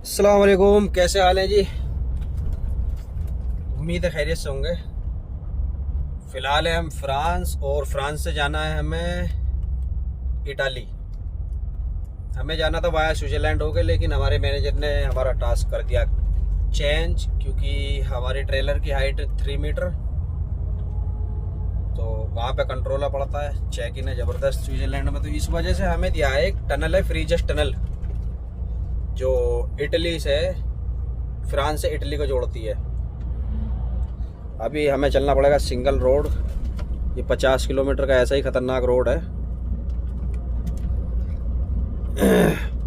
अस्सलाम वालेकुम, कैसे हाल हैं जी। उम्मीद है खैरियत से होंगे। फ़िलहाल है हम फ्रांस, और फ्रांस से जाना है हमें इटाली। हमें जाना था वाया स्विट्ज़रलैंड हो गए, लेकिन हमारे मैनेजर ने हमारा टास्क कर दिया चेंज, क्योंकि हमारी ट्रेलर की हाइट 3 मीटर, तो वहाँ पे कंट्रोला पड़ता है, चेक इन है ज़बरदस्त स्विट्ज़रलैंड में। तो इस वजह से हमें दिया है एक टनल है, फ्रीजस टनल, जो इटली से, फ्रांस से इटली को जोड़ती है। अभी हमें चलना पड़ेगा सिंगल रोड, ये 50 किलोमीटर का ऐसा ही ख़तरनाक रोड है।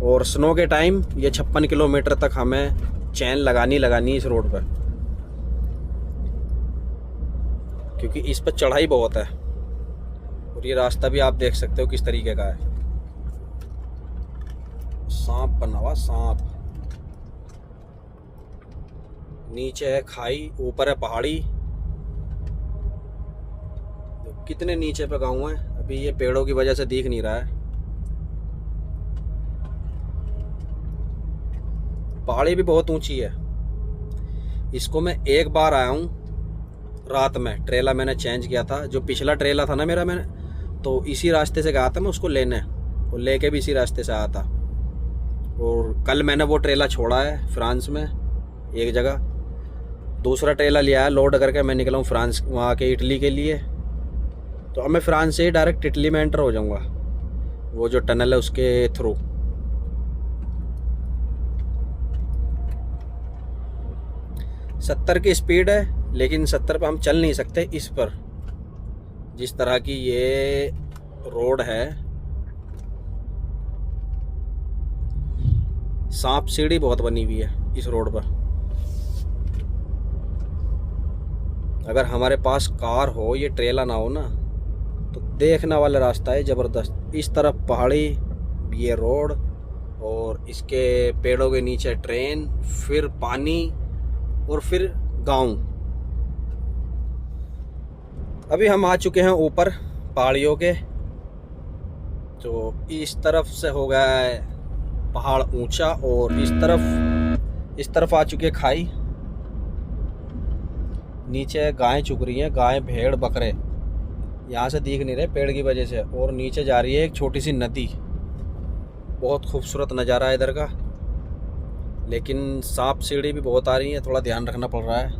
और स्नो के टाइम ये 56 किलोमीटर तक हमें चैन लगानी इस रोड पर, क्योंकि इस पर चढ़ाई बहुत है। और ये रास्ता भी आप देख सकते हो किस तरीके का है, सांप बना हुआ सांप। नीचे है खाई, ऊपर है पहाड़ी। कितने नीचे पे गाँव है, अभी ये पेड़ों की वजह से दिख नहीं रहा है। पहाड़ी भी बहुत ऊंची है। इसको मैं एक बार आया हूँ रात में, ट्रेला मैंने चेंज किया था, जो पिछला ट्रेला था ना मेरा, मैंने तो इसी रास्ते से गया था मैं उसको लेने, और लेके भी इसी रास्ते से आया था। और कल मैंने वो ट्रेला छोड़ा है फ्रांस में एक जगह, दूसरा ट्रेला लिया है लोड करके। मैं निकला हूँ फ्रांस, वहाँ के इटली के लिए। तो अब मैं फ्रांस से ही डायरेक्ट इटली में एंटर हो जाऊँगा, वो जो टनल है उसके थ्रू। सत्तर की स्पीड है, लेकिन 70 पे हम चल नहीं सकते इस पर, जिस तरह की ये रोड है। सांप सीढ़ी बहुत बनी हुई है इस रोड पर। अगर हमारे पास कार हो, ये ट्रेला ना हो ना, तो देखने वाला रास्ता है ज़बरदस्त। इस तरफ पहाड़ी, ये रोड, और इसके पेड़ों के नीचे ट्रेन, फिर पानी, और फिर गांव। अभी हम आ चुके हैं ऊपर पहाड़ियों के, तो इस तरफ से हो गया है पहाड़ ऊंचा, और इस तरफ आ चुकी है खाई। नीचे गायें चुग रही हैं, गायें भेड़ बकरे, यहाँ से दिख नहीं रहे पेड़ की वजह से। और नीचे जा रही है एक छोटी सी नदी, बहुत खूबसूरत नज़ारा है इधर का। लेकिन सांप सीढ़ी भी बहुत आ रही है, थोड़ा ध्यान रखना पड़ रहा है।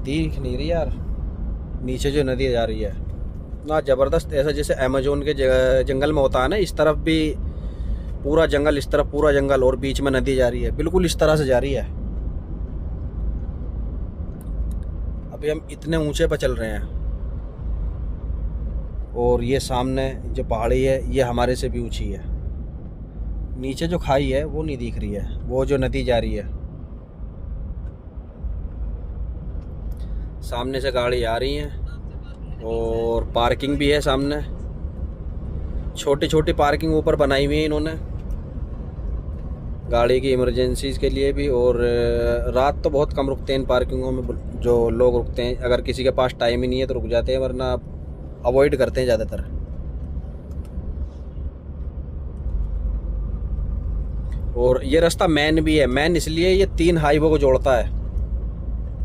दिख नहीं रही यार नीचे जो नदी जा रही है ना, ज़बरदस्त। ऐसा जैसे अमेजोन के जंगल में होता है ना, इस तरफ भी पूरा जंगल, इस तरफ पूरा जंगल, और बीच में नदी जा रही है, बिल्कुल इस तरह से जा रही है। अभी हम इतने ऊंचे पर चल रहे हैं, और ये सामने जो पहाड़ी है ये हमारे से भी ऊंची है। नीचे जो खाई है वो नहीं दिख रही है, वो जो नदी जा रही है। सामने से गाड़ी आ रही है, और पार्किंग भी है सामने, छोटी छोटी पार्किंग ऊपर बनाई हुई है इन्होंने गाड़ी की इमरजेंसीज के लिए भी। और रात तो बहुत कम रुकते हैं इन पार्किंगों में, जो लोग रुकते हैं। अगर किसी के पास टाइम ही नहीं है तो रुक जाते हैं, वरना अवॉइड करते हैं ज़्यादातर। और ये रास्ता मैन भी है, मैन इसलिए ये 3 हाईवे को जोड़ता है,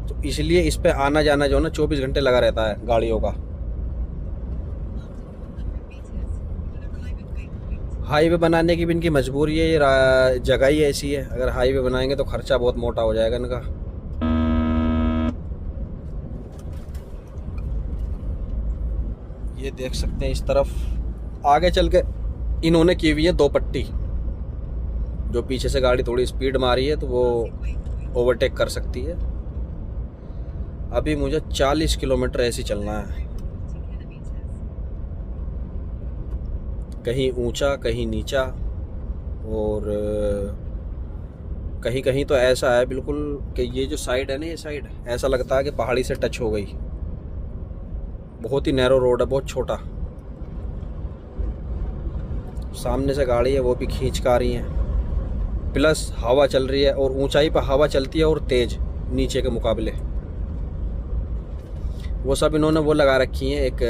तो इसलिए इस पे आना जाना जो है ना 24 घंटे लगा रहता है गाड़ियों का। हाईवे बनाने की भी इनकी मजबूरी है, ये जगह ही ऐसी है। अगर हाईवे बनाएंगे तो खर्चा बहुत मोटा हो जाएगा इनका। ये देख सकते हैं इस तरफ आगे चल के इन्होंने की हुई है 2 पट्टी, जो पीछे से गाड़ी थोड़ी स्पीड में आ रही है तो वो ओवरटेक कर सकती है। अभी मुझे 40 किलोमीटर ऐसे चलना है, कहीं ऊंचा कहीं नीचा। और कहीं कहीं तो ऐसा है बिल्कुल कि ये जो साइड है ना, ये साइड ऐसा लगता है कि पहाड़ी से टच हो गई। बहुत ही नैरो रोड है, बहुत छोटा। सामने से गाड़ी है वो भी खींच कर आ रही है, प्लस हवा चल रही है, और ऊंचाई पर हवा चलती है और तेज नीचे के मुकाबले। वो सब इन्होंने वो लगा रखी है, एक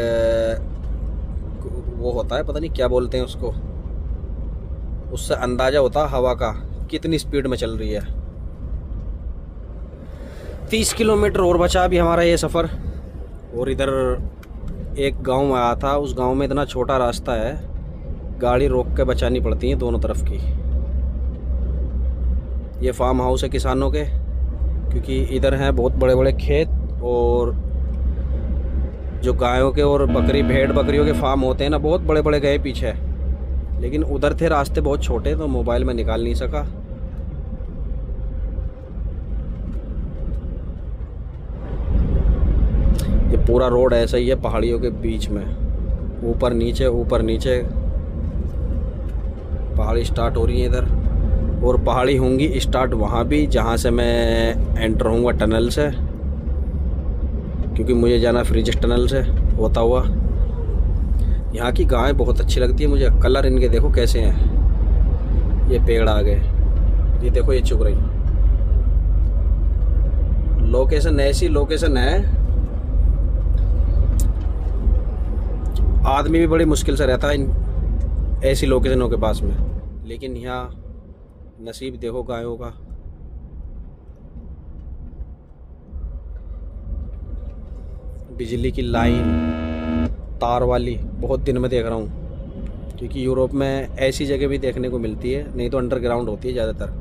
वो होता है, पता नहीं क्या बोलते हैं उसको, उससे अंदाज़ा होता है हवा का कितनी स्पीड में चल रही है। 30 किलोमीटर और बचा अभी हमारा ये सफ़र। और इधर एक गांव आया था, उस गांव में इतना छोटा रास्ता है, गाड़ी रोक के बचानी पड़ती है दोनों तरफ की। ये फार्म हाउस है किसानों के, क्योंकि इधर हैं बहुत बड़े बड़े खेत, और जो गायों के और भेड़ बकरियों के फार्म होते हैं ना, बहुत बड़े बड़े गए पीछे, लेकिन उधर थे रास्ते बहुत छोटे, तो मोबाइल में निकाल नहीं सका। ये पूरा रोड ऐसा ही है पहाड़ियों के बीच में, ऊपर नीचे पहाड़ी स्टार्ट हो रही है इधर, और पहाड़ी होंगी स्टार्ट वहाँ भी जहाँ से मैं एंटर होऊंगा टनल से, क्योंकि मुझे जाना फ्रीज टनल से होता हुआ। यहाँ की गायें बहुत अच्छी लगती है मुझे, कलर इनके देखो कैसे हैं। ये पेड़ आ गए, ये देखो ये चुग रही। लोकेशन ऐसी लोकेशन है, आदमी भी बड़ी मुश्किल से रहता है इन ऐसी लोकेशनों के पास में, लेकिन यहाँ नसीब देखो गायों का। बिजली की लाइन तार वाली बहुत दिन में देख रहा हूँ, क्योंकि यूरोप में ऐसी जगह भी देखने को मिलती है, नहीं तो अंडरग्राउंड होती है ज़्यादातर।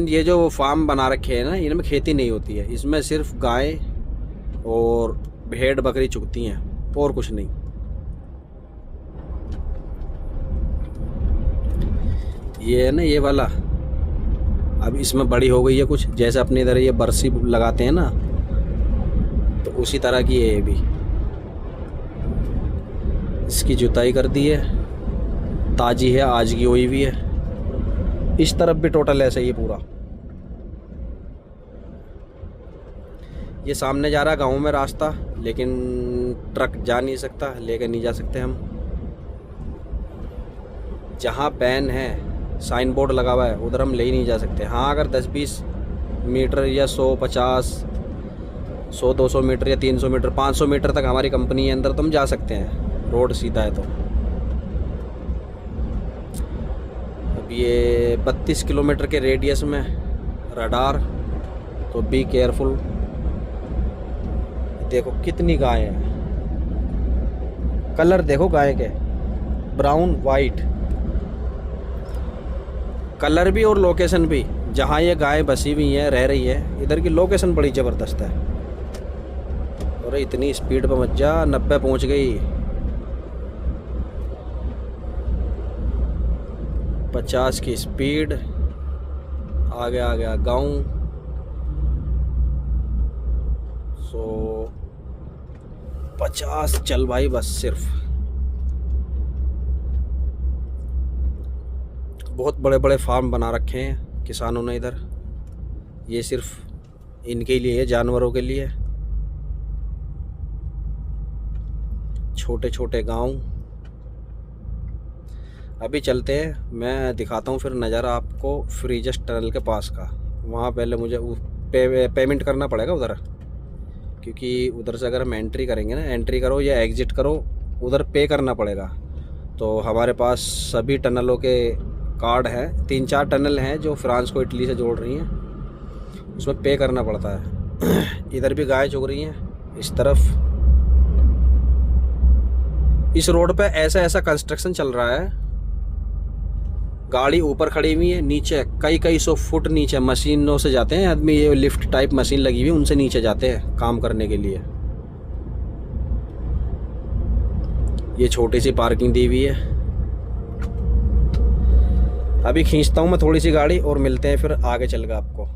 ये जो फार्म बना रखे हैं ना, इनमें खेती नहीं होती है, इसमें सिर्फ गाय और भेड़ बकरी चुगती हैं और कुछ नहीं। ये है ना ये वाला, अब इसमें बड़ी हो गई है कुछ, जैसे अपने इधर ये बरसी लगाते हैं ना, तो उसी तरह की है ये भी। इसकी जुताई कर दी है, ताजी है, आज की हुई भी है। इस तरफ भी टोटल ऐसा ही है पूरा। ये सामने जा रहा है गाँव में रास्ता, लेकिन ट्रक जा नहीं सकता, लेकर नहीं जा सकते हम। जहाँ बैन है, साइन बोर्ड लगा हुआ है, उधर हम ले ही नहीं जा सकते। हाँ, अगर 10-20 मीटर या 100-200 मीटर या 300 मीटर 500 मीटर तक हमारी कंपनी है अंदर, तो हम जा सकते हैं, रोड सीधा है तो। अब ये 32 किलोमीटर के रेडियस में रडार, तो बी केयरफुल। देखो कितनी गाय हैं, कलर देखो गाय के, ब्राउन वाइट कलर भी और लोकेशन भी। जहाँ ये गाय बसी हुई है, रह रही है, इधर की लोकेशन बड़ी ज़बरदस्त है। और इतनी स्पीड पे मत जा, 90 पहुँच गई। 50 की स्पीड, आ गया गाँव। 50 चल भाई बस। सिर्फ बहुत बड़े बड़े फार्म बना रखे हैं किसानों ने इधर, ये सिर्फ इनके लिए है, जानवरों के लिए। छोटे छोटे गांव। अभी चलते हैं, मैं दिखाता हूँ फिर नज़ारा आपको फ्रीजस टनल के पास का। वहाँ पहले मुझे पेमेंट करना पड़ेगा उधर, क्योंकि उधर से अगर हम एंट्री करेंगे ना, एंट्री करो या एग्ज़िट करो, उधर पे करना पड़ेगा। तो हमारे पास सभी टनलों के कार्ड हैं, 3-4 टनल हैं जो फ्रांस को इटली से जोड़ रही हैं, उसमें पे करना पड़ता है। इधर भी गाय चुग रही हैं इस तरफ। इस रोड पे ऐसा कंस्ट्रक्शन चल रहा है, गाड़ी ऊपर खड़ी हुई है, नीचे कई 100 फुट नीचे मशीनों से जाते हैं आदमी, ये लिफ्ट टाइप मशीन लगी हुई है, उनसे नीचे जाते हैं काम करने के लिए। ये छोटी सी पार्किंग दी हुई है। अभी खींचता हूँ मैं थोड़ी सी गाड़ी, और मिलते हैं फिर आगे चलकर आपको।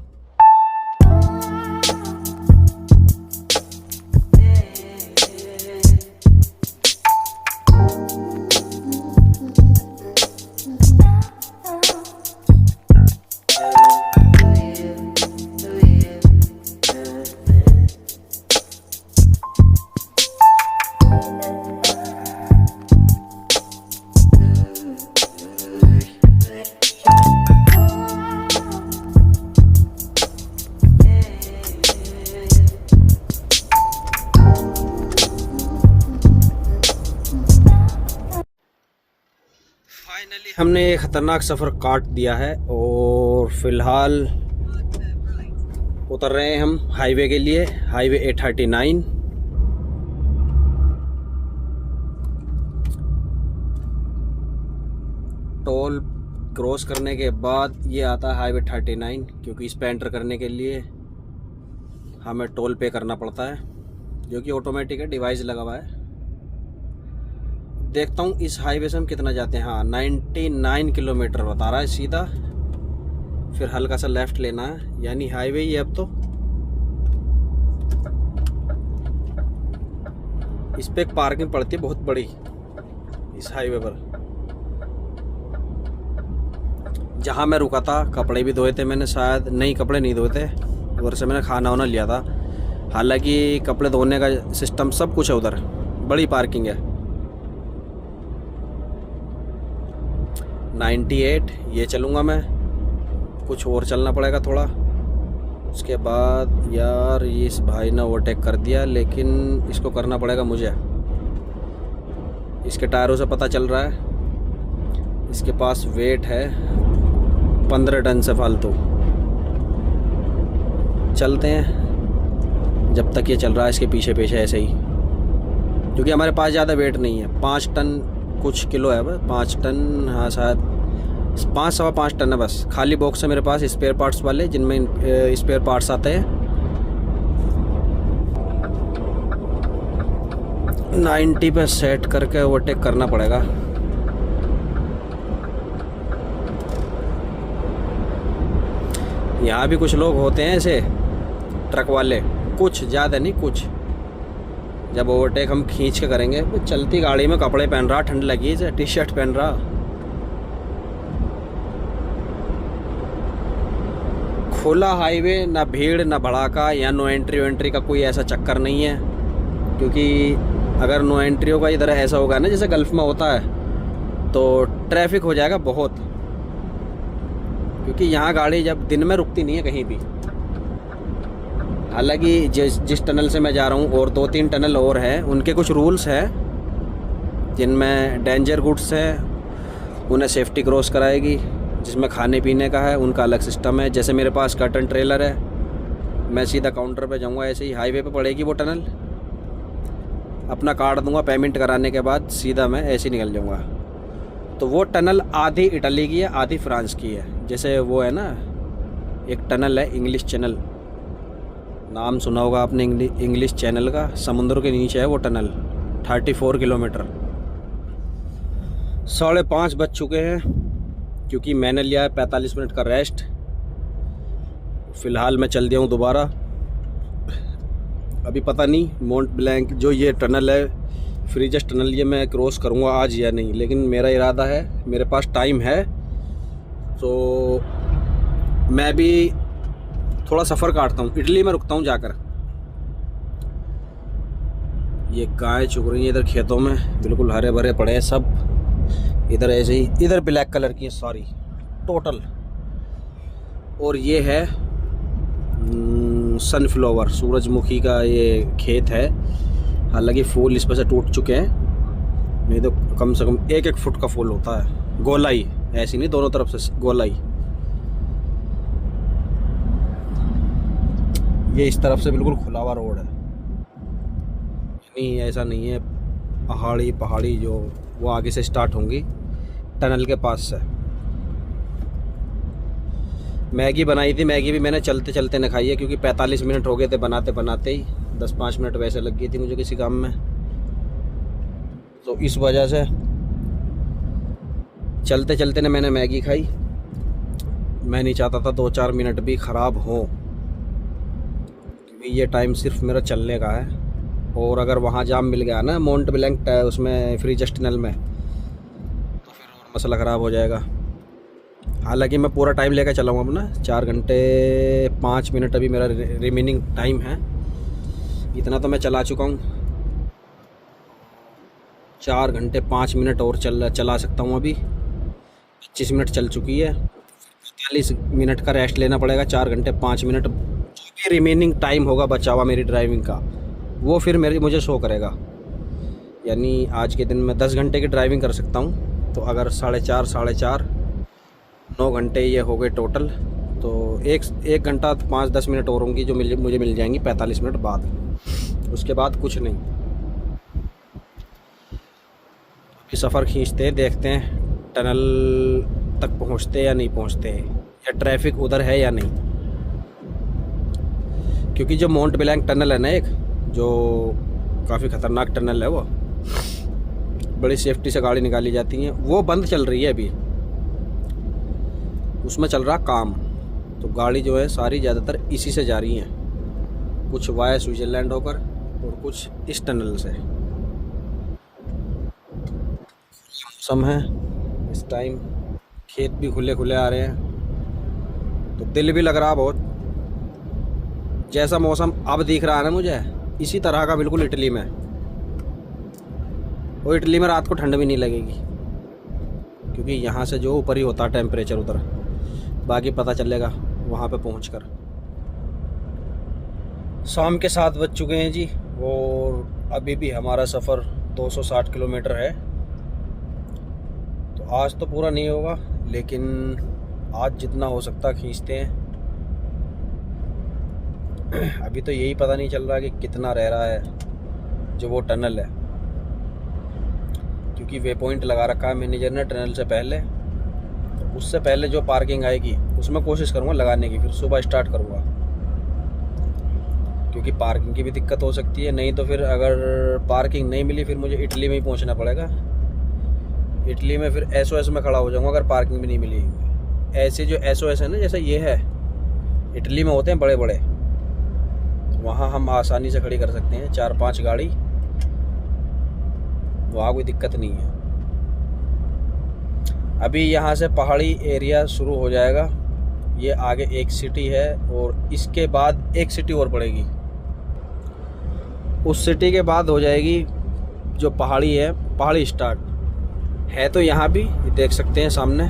हमने एक ख़तरनाक सफ़र काट दिया है और फ़िलहाल उतर रहे हैं हम हाईवे के लिए, हाईवे A39। टोल क्रॉस करने के बाद ये आता है हाईवे 39, क्योंकि इस पे एंटर करने के लिए हमें टोल पे करना पड़ता है, जो कि ऑटोमेटिक है, डिवाइस लगा हुआ है। देखता हूँ इस हाईवे से हम कितना जाते हैं। हाँ, 99 किलोमीटर बता रहा है सीधा, फिर हल्का सा लेफ़्ट लेना है, यानी हाईवे ही है अब तो। इस पे एक पार्किंग पड़ती है बहुत बड़ी इस हाईवे पर। जहाँ मैं रुका था कपड़े भी धोए थे मैंने, शायद नहीं कपड़े नहीं धोए थे, उधर से मैंने खाना वाना लिया था। हालांकि कपड़े धोने का सिस्टम सब कुछ है उधर, बड़ी पार्किंग है। 98 ये चलूँगा मैं, कुछ और चलना पड़ेगा थोड़ा। उसके बाद यार ये इस भाई ने ओवरटेक कर दिया, लेकिन इसको करना पड़ेगा मुझे। इसके टायरों से पता चल रहा है इसके पास वेट है 15 टन से फालतू। चलते हैं जब तक ये चल रहा है इसके पीछे पीछे ऐसे ही, क्योंकि हमारे पास ज़्यादा वेट नहीं है। 5 टन कुछ किलो है, बस 5 टन, हाँ शायद 5-5.25 टन है बस। खाली बॉक्स है मेरे पास स्पेयर पार्ट्स वाले, जिनमें स्पेयर पार्ट्स आते हैं। 90 पे सेट करके ओवरटेक करना पड़ेगा। यहाँ भी कुछ लोग होते हैं ऐसे ट्रक वाले, कुछ ज़्यादा नहीं, कुछ। जब ओवरटेक हम खींच के करेंगे, चलती गाड़ी में कपड़े पहन रहा, ठंड लगी है, टी शर्ट पहन रहा। खुला हाईवे, ना भीड़ ना भड़ाका, या नो एंट्री वेंट्री का कोई ऐसा चक्कर नहीं है। क्योंकि अगर नो एंट्री होगा इधर, ऐसा होगा ना जैसे गल्फ़ में होता है, तो ट्रैफिक हो जाएगा बहुत। क्योंकि यहाँ गाड़ी जब दिन में रुकती नहीं है कहीं भी। हालांकि जिस टनल से मैं जा रहा हूँ और 2-3 टनल और हैं, उनके कुछ रूल्स हैं, जिनमें डेंजर गुड्स हैं उन्हें सेफ्टी क्रॉस कराएगी, जिसमें खाने पीने का है उनका अलग सिस्टम है। जैसे मेरे पास कर्टन ट्रेलर है, मैं सीधा काउंटर पे जाऊँगा, ऐसे ही हाईवे पे पड़ेगी वो टनल, अपना कार्ड दूंगा, पेमेंट कराने के बाद सीधा मैं ऐसे ही निकल जाऊँगा। तो वो टनल आधी इटली की है, आधी फ्रांस की है। जैसे वो है ना, एक टनल है इंग्लिश चैनल, नाम सुना होगा आपने इंग्लिश चैनल का, समुद्र के नीचे है वो टनल, 34 किलोमीटर। 5:30 बज चुके हैं, क्योंकि मैंने लिया है 45 मिनट का रेस्ट। फ़िलहाल मैं चल दिया हूँ दोबारा। अभी पता नहीं माउंट ब्लैंक जो ये टनल है, फ्रीजस टनल, ये मैं क्रॉस करूँगा आज या नहीं, लेकिन मेरा इरादा है, मेरे पास टाइम है, तो मैं भी थोड़ा सफ़र काटता हूँ। इटली में रुकता हूँ जाकर। ये गाय चुग रही है इधर खेतों में, बिल्कुल हरे भरे पड़े हैं सब। इधर ऐसे ही, इधर ब्लैक कलर की है सारी टोटल। और ये है सनफ्लावर, सूरजमुखी का ये खेत है। हालांकि फूल इस पर से टूट चुके हैं, नहीं तो कम से कम 1-1 फुट का फूल होता है, गोलाई, ऐसी नहीं दोनों तरफ से गोलाई। ये इस तरफ से बिल्कुल खुला हुआ रोड है, नहीं ऐसा नहीं है पहाड़ी जो वो आगे से स्टार्ट होंगी टनल के पास से। मैगी बनाई थी, मैगी भी मैंने चलते चलते न खाई है, क्योंकि 45 मिनट हो गए थे बनाते बनाते ही, 10-5 मिनट वैसे लग गई थी मुझे किसी काम में, तो इस वजह से चलते चलते ने मैंने मैगी खाई। मैं नहीं चाहता था 2-4 मिनट भी ख़राब हो, क्योंकि ये टाइम सिर्फ मेरा चलने का है। और अगर वहाँ जाम मिल गया ना माउंट ब्लैंक उसमें फ्रीजस टनल में, तो फिर और मसला ख़राब हो जाएगा। हालांकि मैं पूरा टाइम लेकर चला हूँ अपना, 4 घंटे 5 मिनट अभी मेरा रिमेनिंग टाइम है। इतना तो मैं चला चुका हूँ, 4 घंटे 5 मिनट और चला सकता हूँ। अभी 25 मिनट चल चुकी है, 45 मिनट का रेस्ट लेना पड़ेगा। 4 घंटे 5 मिनट जो भी रिमेनिंग टाइम होगा बचा हुआ मेरी ड्राइविंग का, वो फिर मुझे शो करेगा। यानी आज के दिन मैं 10 घंटे की ड्राइविंग कर सकता हूँ, तो अगर 4.5 9 घंटे ये हो गए टोटल। तो एक घंटा 5-10 मिनट और होंगी जो मुझे मिल जाएंगी 45 मिनट बाद। उसके बाद कुछ नहीं। अभी सफ़र खींचते देखते हैं टनल तक पहुंचते या नहीं पहुंचते, या ट्रैफिक उधर है या नहीं। क्योंकि जो माउंट ब्लैंक टनल है ना, एक जो काफ़ी ख़तरनाक टनल है, वो बड़ी सेफ्टी से गाड़ी निकाली जाती हैं, वो बंद चल रही है अभी, उसमें चल रहा काम। तो गाड़ी जो है सारी ज़्यादातर इसी से जा रही हैं, कुछ वाया स्विट्ज़रलैंड होकर और कुछ इस टनल से। मौसम है इस टाइम, खेत भी खुले खुले आ रहे हैं, तो दिल भी लग रहा बहुत। जैसा मौसम अब दिख रहा है ना मुझे, इसी तरह का बिल्कुल इटली में। और इटली में रात को ठंड भी नहीं लगेगी, क्योंकि यहाँ से जो ऊपर ही होता है टेम्परेचर उधर। बाकी पता चलेगा वहाँ पे पहुँचकर। शाम के 7 बज चुके हैं जी, और अभी भी हमारा सफ़र 260 किलोमीटर है। तो आज तो पूरा नहीं होगा, लेकिन आज जितना हो सकता खींचते हैं। अभी तो यही पता नहीं चल रहा कि कितना रह रहा है जो वो टनल है, क्योंकि वे पॉइंट लगा रखा है मैनेजर ने टनल से पहले। तो उससे पहले जो पार्किंग आएगी उसमें कोशिश करूँगा लगाने की, फिर सुबह स्टार्ट करूँगा, क्योंकि पार्किंग की भी दिक्कत हो सकती है। नहीं तो फिर अगर पार्किंग नहीं मिली, फिर मुझे इटली में ही पहुँचना पड़ेगा। इटली में फिर SOS में खड़ा हो जाऊँगा अगर पार्किंग भी नहीं मिली। ऐसे जो SOS है ना, जैसे ये है, इटली में होते हैं बड़े बड़े, वहाँ हम आसानी से खड़ी कर सकते हैं 4-5 गाड़ी, वहाँ कोई दिक्कत नहीं है। अभी यहाँ से पहाड़ी एरिया शुरू हो जाएगा। ये आगे एक सिटी है और इसके बाद एक सिटी और पड़ेगी। उस सिटी के बाद हो जाएगी जो पहाड़ी है, पहाड़ी स्टार्ट है। तो यहाँ भी देख सकते हैं सामने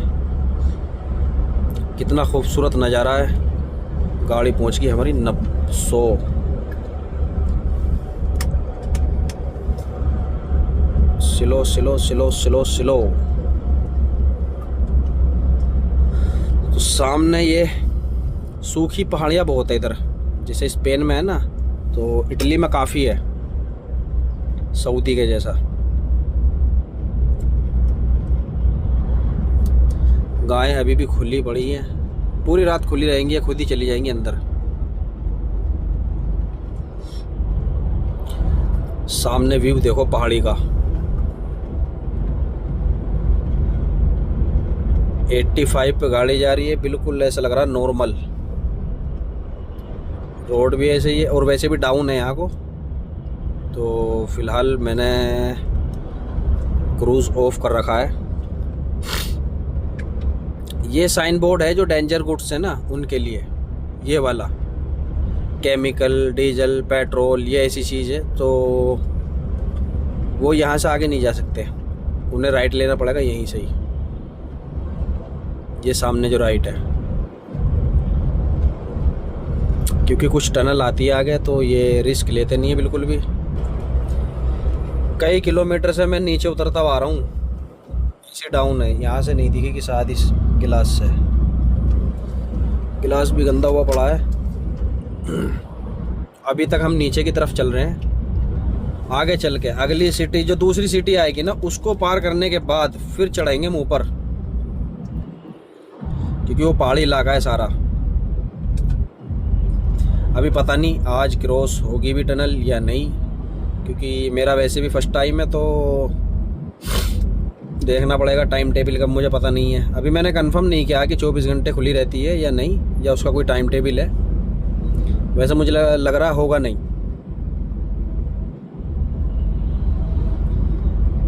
कितना खूबसूरत नज़ारा है। गाड़ी पहुँच गई हमारी 900। Slow slow slow slow slow. तो सामने ये सूखी पहाड़ियाँ बहुत है इधर, जैसे स्पेन में है ना, तो इटली में काफ़ी है, सऊदी के जैसा। गायें अभी भी खुली पड़ी हैं, पूरी रात खुली रहेंगी या खुद ही चली जाएंगी अंदर। सामने व्यू देखो पहाड़ी का। 85 पे गाड़ी जा रही है, बिल्कुल ऐसा लग रहा है नॉर्मल। रोड भी ऐसे ही है और वैसे भी डाउन है यहाँ को। तो फिलहाल मैंने क्रूज़ ऑफ कर रखा है। ये साइन बोर्ड है जो डेंजर गुड्स है ना उनके लिए, ये वाला केमिकल, डीजल, पेट्रोल, ये ऐसी चीज़ है, तो वो यहाँ से आगे नहीं जा सकते, उन्हें राइट लेना पड़ेगा यहीं से ही। ये सामने जो राइट है, क्योंकि कुछ टनल आती है आगे, तो ये रिस्क लेते नहीं है बिल्कुल भी। कई किलोमीटर से मैं नीचे उतरता आ रहा हूँ, नीचे डाउन है, यहाँ से नहीं दिखेगी शायद इस गिलास से। गिलास भी गंदा हुआ पड़ा है। अभी तक हम नीचे की तरफ चल रहे हैं। आगे चल के अगली सिटी, जो दूसरी सिटी आएगी ना, उसको पार करने के बाद फिर चढ़ेंगे हम ऊपर, क्योंकि वो पहाड़ी इलाका है सारा। अभी पता नहीं आज क्रॉस होगी भी टनल या नहीं, क्योंकि मेरा वैसे भी फर्स्ट टाइम है, तो देखना पड़ेगा टाइम टेबल का, मुझे पता नहीं है। अभी मैंने कंफर्म नहीं किया कि 24 घंटे खुली रहती है या नहीं, या उसका कोई टाइम टेबल है। वैसे मुझे लग रहा होगा नहीं।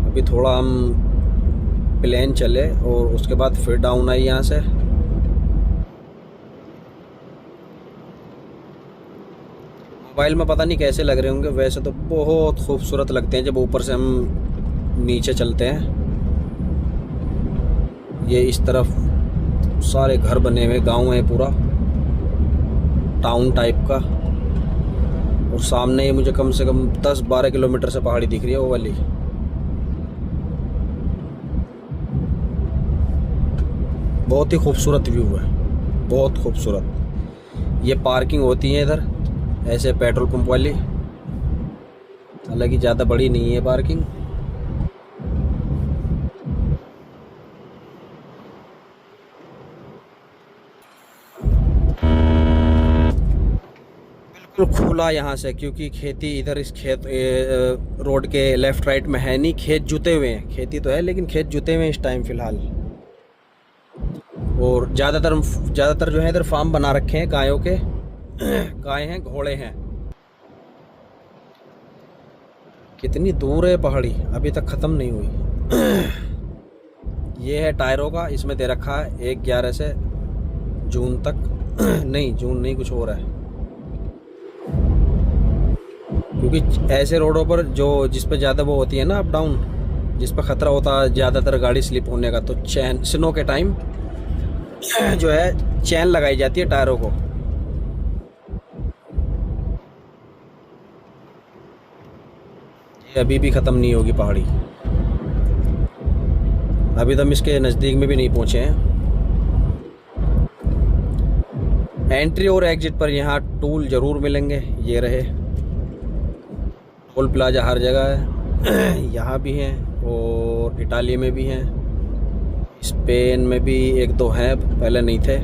अभी थोड़ा हम प्लेन चले और उसके बाद फिर डाउन आई यहाँ से। मोबाइल में पता नहीं कैसे लग रहे होंगे, वैसे तो बहुत खूबसूरत लगते हैं जब ऊपर से हम नीचे चलते हैं। ये इस तरफ सारे घर बने हुए, गांव है पूरा टाउन टाइप का, और सामने ये मुझे कम से कम 10-12 किलोमीटर से पहाड़ी दिख रही है वो वाली। बहुत ही खूबसूरत व्यू है, बहुत खूबसूरत। ये पार्किंग होती है इधर ऐसे पेट्रोल पंप वाली, हालांकि ज़्यादा बड़ी नहीं है पार्किंग। बिल्कुल खुला यहाँ से, क्योंकि खेती इधर इस खेत रोड के लेफ़्ट राइट में है नहीं, खेत जुते हुए हैं। खेती तो है लेकिन खेत जुते हुए हैं इस टाइम फ़िलहाल। और ज़्यादातर जो है इधर फार्म बना रखे हैं गायों के। गाय हैं, घोड़े हैं। कितनी दूर है पहाड़ी, अभी तक ख़त्म नहीं हुई। ये है टायरों का, इसमें दे रखा है 1/11 से जून तक। नहीं, जून नहीं, कुछ और है। क्योंकि ऐसे रोडों पर जो जिस पर ज़्यादा वो होती है ना, अप डाउन, जिस पर ख़तरा होता है ज़्यादातर गाड़ी स्लिप होने का, तो चैन स्नो के टाइम जो है चैन लगाई जाती है टायरों को। ये अभी भी ख़त्म नहीं होगी पहाड़ी, अभी तो हम इसके नज़दीक में भी नहीं पहुँचे हैं। एंट्री और एग्जिट पर यहाँ टूल ज़रूर मिलेंगे। ये रहे टोल प्लाजा, हर जगह है। यहाँ भी हैं और इटाली में भी हैं, स्पेन में भी 1-2 हैं, पहले नहीं थे।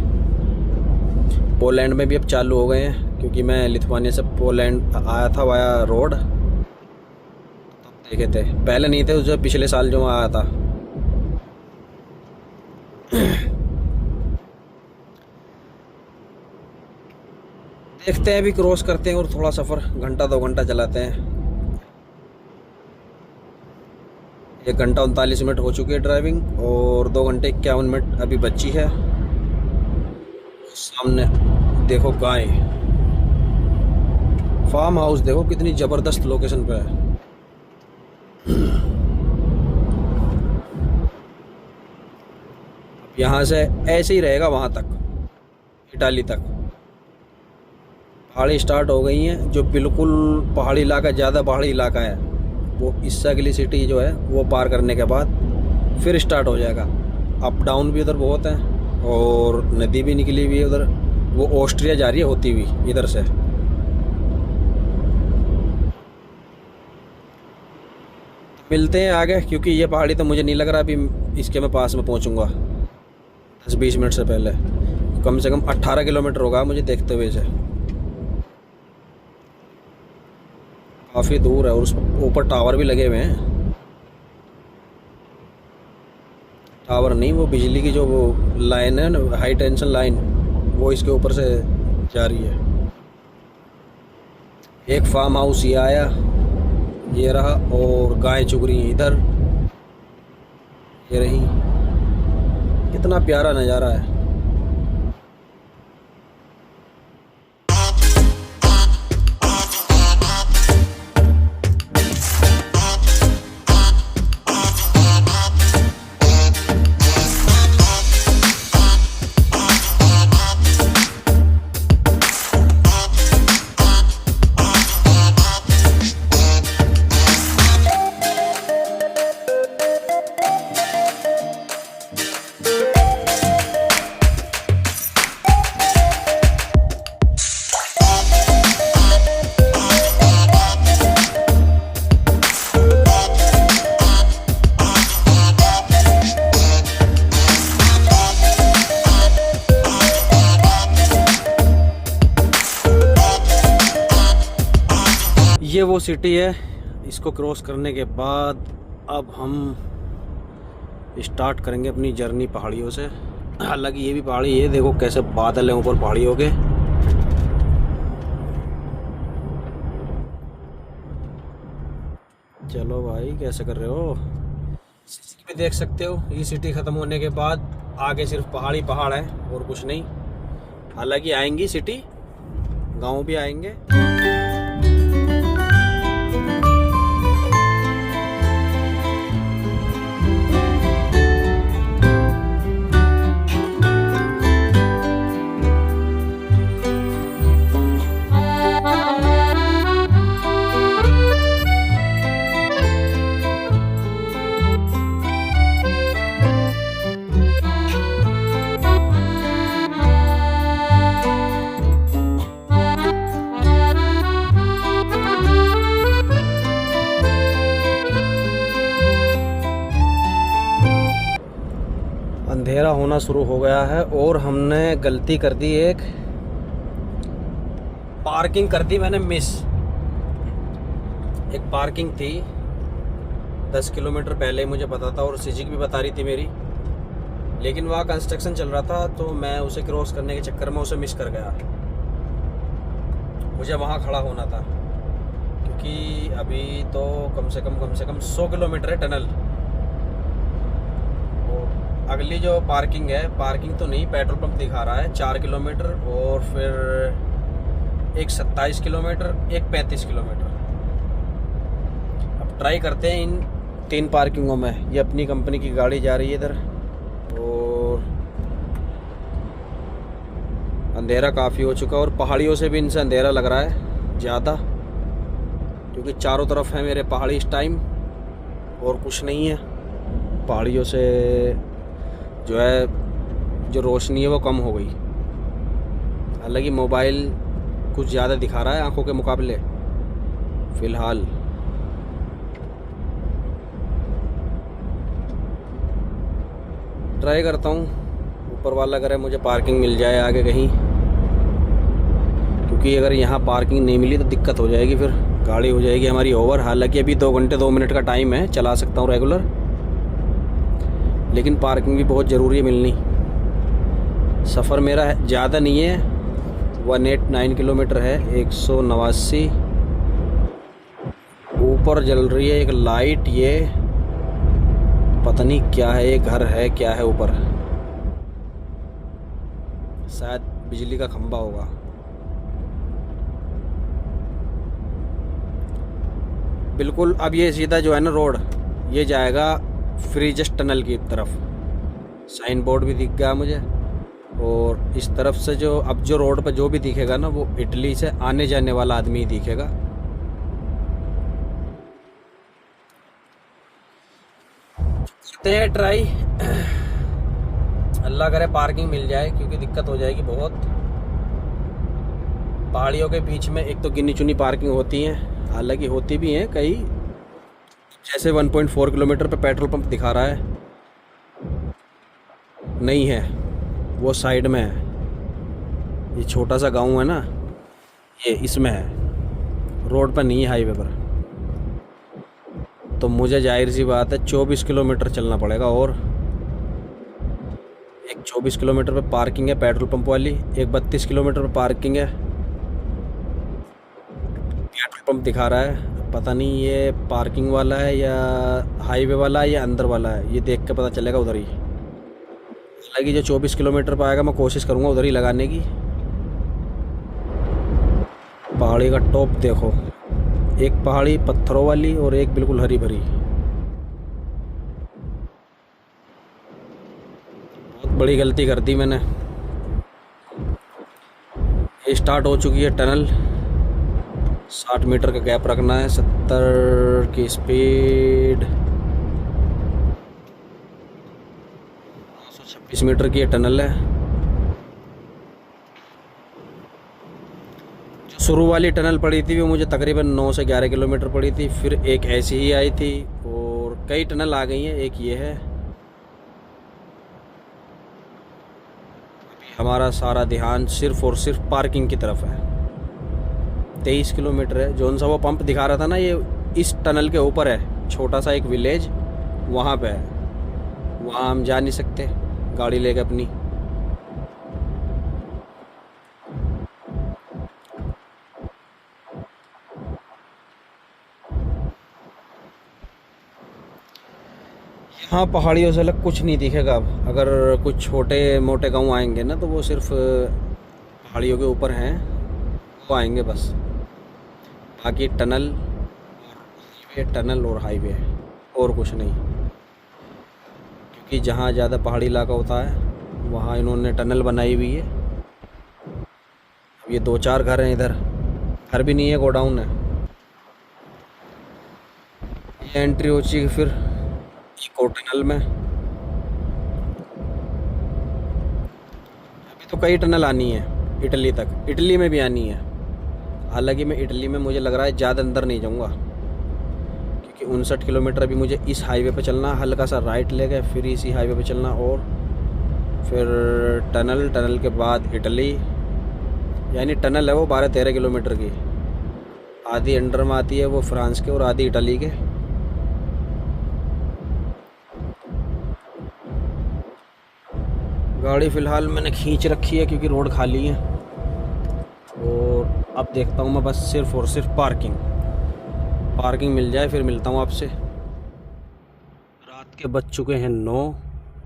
पोलैंड में भी अब चालू हो गए हैं, क्योंकि मैं लिथुआनिया से पोलैंड आया था वाया रोड, तब देखे थे। पहले नहीं थे, उस पिछले साल जो आया था। देखते हैं, अभी क्रॉस करते हैं और थोड़ा सफ़र 1-2 घंटा चलाते हैं। 1 घंटा 39 मिनट हो चुकी है ड्राइविंग, और 2 घंटे 51 मिनट अभी बची है। सामने देखो गाय, फार्म हाउस देखो कितनी ज़बरदस्त लोकेशन पे है। अब यहाँ से ऐसे ही रहेगा वहाँ तक, इटाली तक। पहाड़ी स्टार्ट हो गई हैं, जो बिल्कुल पहाड़ी इलाका, ज़्यादा पहाड़ी इलाका है, वो इस्सा अगली सिटी जो है वो पार करने के बाद फिर स्टार्ट हो जाएगा। अप डाउन भी उधर बहुत है, और नदी भी निकली हुई है उधर, वो ऑस्ट्रिया जा रही है होती हुई इधर से। मिलते हैं आगे, क्योंकि ये पहाड़ी तो मुझे नहीं लग रहा अभी इसके मैं पास में पहुंचूंगा 10-20 मिनट से पहले। कम से कम 18 किलोमीटर होगा मुझे देखते हुए से, काफ़ी दूर है। और उस ऊपर टावर भी लगे हुए हैं। टावर नहीं, वो बिजली की जो वो लाइन है ना, हाई टेंशन लाइन, वो इसके ऊपर से जा रही है। एक फार्म हाउस ये आया, ये रहा, और गाय चुग रही हैं इधर, ये रही। कितना प्यारा नज़ारा है। ये वो सिटी है। इसको क्रॉस करने के बाद अब हम स्टार्ट करेंगे अपनी जर्नी पहाड़ियों से। हालांकि ये भी पहाड़ी है, देखो कैसे बादल हैं ऊपर पहाड़ियों के। चलो भाई, कैसे कर रहे हो? सिटी में देख सकते हो, ये सिटी ख़त्म होने के बाद आगे सिर्फ पहाड़ी पहाड़ है और कुछ नहीं। हालांकि आएंगी सिटी, गांव भी आएंगे। अंधेरा होना शुरू हो गया है और हमने गलती कर दी, एक पार्किंग कर दी मैंने मिस। एक पार्किंग थी 10 किलोमीटर पहले मुझे पता था और सिजिक भी बता रही थी मेरी, लेकिन वहाँ कंस्ट्रक्शन चल रहा था तो मैं उसे क्रॉस करने के चक्कर में उसे मिस कर गया। मुझे वहाँ खड़ा होना था क्योंकि अभी तो कम से कम 100 किलोमीटर है टनल। और अगली जो पार्किंग है, पार्किंग तो नहीं, पेट्रोल पंप दिखा रहा है 4 किलोमीटर, और फिर एक 27 किलोमीटर, एक 35 किलोमीटर। अब ट्राई करते हैं इन 3 पार्किंगों में। ये अपनी कंपनी की गाड़ी जा रही है इधर, और अंधेरा काफ़ी हो चुका है और पहाड़ियों से भी इनसे अंधेरा लग रहा है ज़्यादा, क्योंकि चारों तरफ है मेरे पहाड़ी इस टाइम और कुछ नहीं है। पहाड़ियों से जो है जो रोशनी है वो कम हो गई। हालांकि मोबाइल कुछ ज़्यादा दिखा रहा है आंखों के मुकाबले फ़िलहाल। ट्राई करता हूँ, ऊपर वाला करे मुझे पार्किंग मिल जाए आगे कहीं, क्योंकि अगर यहाँ पार्किंग नहीं मिली तो दिक्कत हो जाएगी, फिर गाड़ी हो जाएगी हमारी ओवर। हालांकि अभी 2 घंटे 2 मिनट का टाइम है, चला सकता हूँ रेगुलर, लेकिन पार्किंग भी बहुत ज़रूरी है मिलनी। सफ़र मेरा ज़्यादा नहीं है, 189 किलोमीटर है, 189। ऊपर जल रही है एक लाइट, ये पता नहीं क्या है, ये घर है क्या है ऊपर, शायद बिजली का खंभा होगा। बिल्कुल अब ये सीधा जो है ना रोड, ये जाएगा फ्रीजस टनल की तरफ। साइन बोर्ड भी दिख गया मुझे, और इस तरफ से जो अब जो रोड पर जो भी दिखेगा ना वो इटली से आने जाने वाला आदमी ही दिखेगा। करते हैं ट्राई, अल्लाह करे पार्किंग मिल जाए, क्योंकि दिक्कत हो जाएगी बहुत। पहाड़ियों के बीच में एक तो गिनी चुनी पार्किंग होती हैं, हालांकि होती भी हैं कई, जैसे 1.4 किलोमीटर पे पेट्रोल पंप दिखा रहा है, नहीं है, वो साइड में है। ये छोटा सा गांव है ना, ये इसमें है, रोड पर नहीं है, हाईवे पर। तो मुझे जाहिर सी बात है 24 किलोमीटर चलना पड़ेगा, और एक 24 किलोमीटर पे पार्किंग है पेट्रोल पंप वाली, एक 32 किलोमीटर पे पार्किंग है, पेट्रोल पंप दिखा रहा है। पता नहीं ये पार्किंग वाला है या हाईवे वाला है या अंदर वाला है, ये देख के पता चलेगा उधर ही। हालांकि जो 24 किलोमीटर पर आएगा मैं कोशिश करूँगा उधर ही लगाने की। पहाड़ी का टॉप देखो, एक पहाड़ी पत्थरों वाली और एक बिल्कुल हरी भरी। बहुत बड़ी गलती कर दी मैंने। ये स्टार्ट हो चुकी है टनल, 60 मीटर का गैप रखना है, 70 की स्पीड, 926 मीटर की ये टनल है। जो शुरू वाली टनल पड़ी थी वो मुझे तकरीबन 9 से 11 किलोमीटर पड़ी थी, फिर एक ऐसी ही आई थी, और कई टनल आ गई हैं, एक ये है। अभी हमारा सारा ध्यान सिर्फ और सिर्फ पार्किंग की तरफ है। 23 किलोमीटर है, जौन सा वो पंप दिखा रहा था ना, ये इस टनल के ऊपर है, छोटा सा एक विलेज वहाँ पे है। वहाँ हम जा नहीं सकते गाड़ी लेके अपनी। हाँ, पहाड़ियों से अलग कुछ नहीं दिखेगा अब। अगर कुछ छोटे मोटे गांव आएंगे ना तो वो सिर्फ पहाड़ियों के ऊपर हैं, वो आएंगे बस। बाकी टनल और हाईवे और कुछ नहीं, क्योंकि जहाँ ज़्यादा पहाड़ी इलाका होता है वहाँ इन्होंने टनल बनाई हुई है। अब ये 2-4 घर हैं इधर, घर भी नहीं है, गोडाउन है। ये एंट्री हो चुकी फिर इको टनल में। अभी तो कई टनल आनी है इटली तक, इटली में भी आनी है। हालांकि मैं इटली में मुझे लग रहा है ज़्यादा अंदर नहीं जाऊंगा, क्योंकि 59 किलोमीटर अभी मुझे इस हाईवे पे चलना, हल्का सा राइट ले गए फिर इसी हाईवे पे चलना, और फिर टनल के बाद इटली, यानी टनल है वो 12-13 किलोमीटर की, आधी अंडर में आती है वो फ्रांस के और आधी इटली के। गाड़ी फ़िलहाल मैंने खींच रखी है क्योंकि रोड खाली है, और अब देखता हूँ मैं बस सिर्फ़ और सिर्फ पार्किंग मिल जाए फिर मिलता हूँ आपसे। रात के बज चुके हैं 9,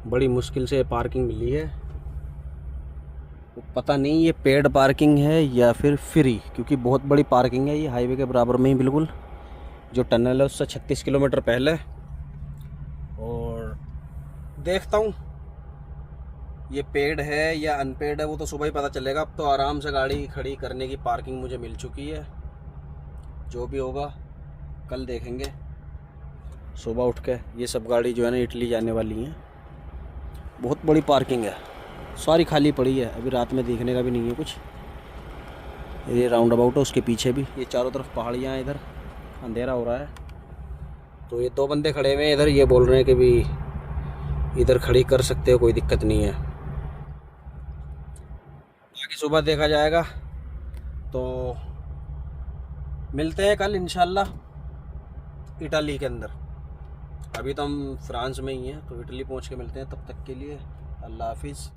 बड़ी मुश्किल से पार्किंग मिली है। पता नहीं ये पेड पार्किंग है या फिर फ्री, क्योंकि बहुत बड़ी पार्किंग है ये, हाईवे के बराबर में ही बिल्कुल, जो टनल है उससे 36 किलोमीटर पहले। और देखता हूँ ये पेड है या अनपेड है, वो तो सुबह ही पता चलेगा। अब तो आराम से गाड़ी खड़ी करने की पार्किंग मुझे मिल चुकी है, जो भी होगा कल देखेंगे। सुबह उठ के ये सब गाड़ी जो है ना इटली जाने वाली हैं। बहुत बड़ी पार्किंग है, सारी खाली पड़ी है, अभी रात में देखने का भी नहीं है कुछ। ये राउंड अबाउट है, उसके पीछे भी ये चारों तरफ पहाड़ियाँ हैं, इधर अंधेरा हो रहा है। तो ये 2 बंदे खड़े हुए हैं इधर, ये बोल रहे हैं कि भी इधर खड़ी कर सकते हो, कोई दिक्कत नहीं है। बाकी सुबह देखा जाएगा। तो मिलते हैं कल इंशाल्लाह इटली के अंदर। अभी तो हम फ्रांस में ही हैं, तो इटली पहुंच के मिलते हैं। तब तक के लिए अल्लाह हाफिज़।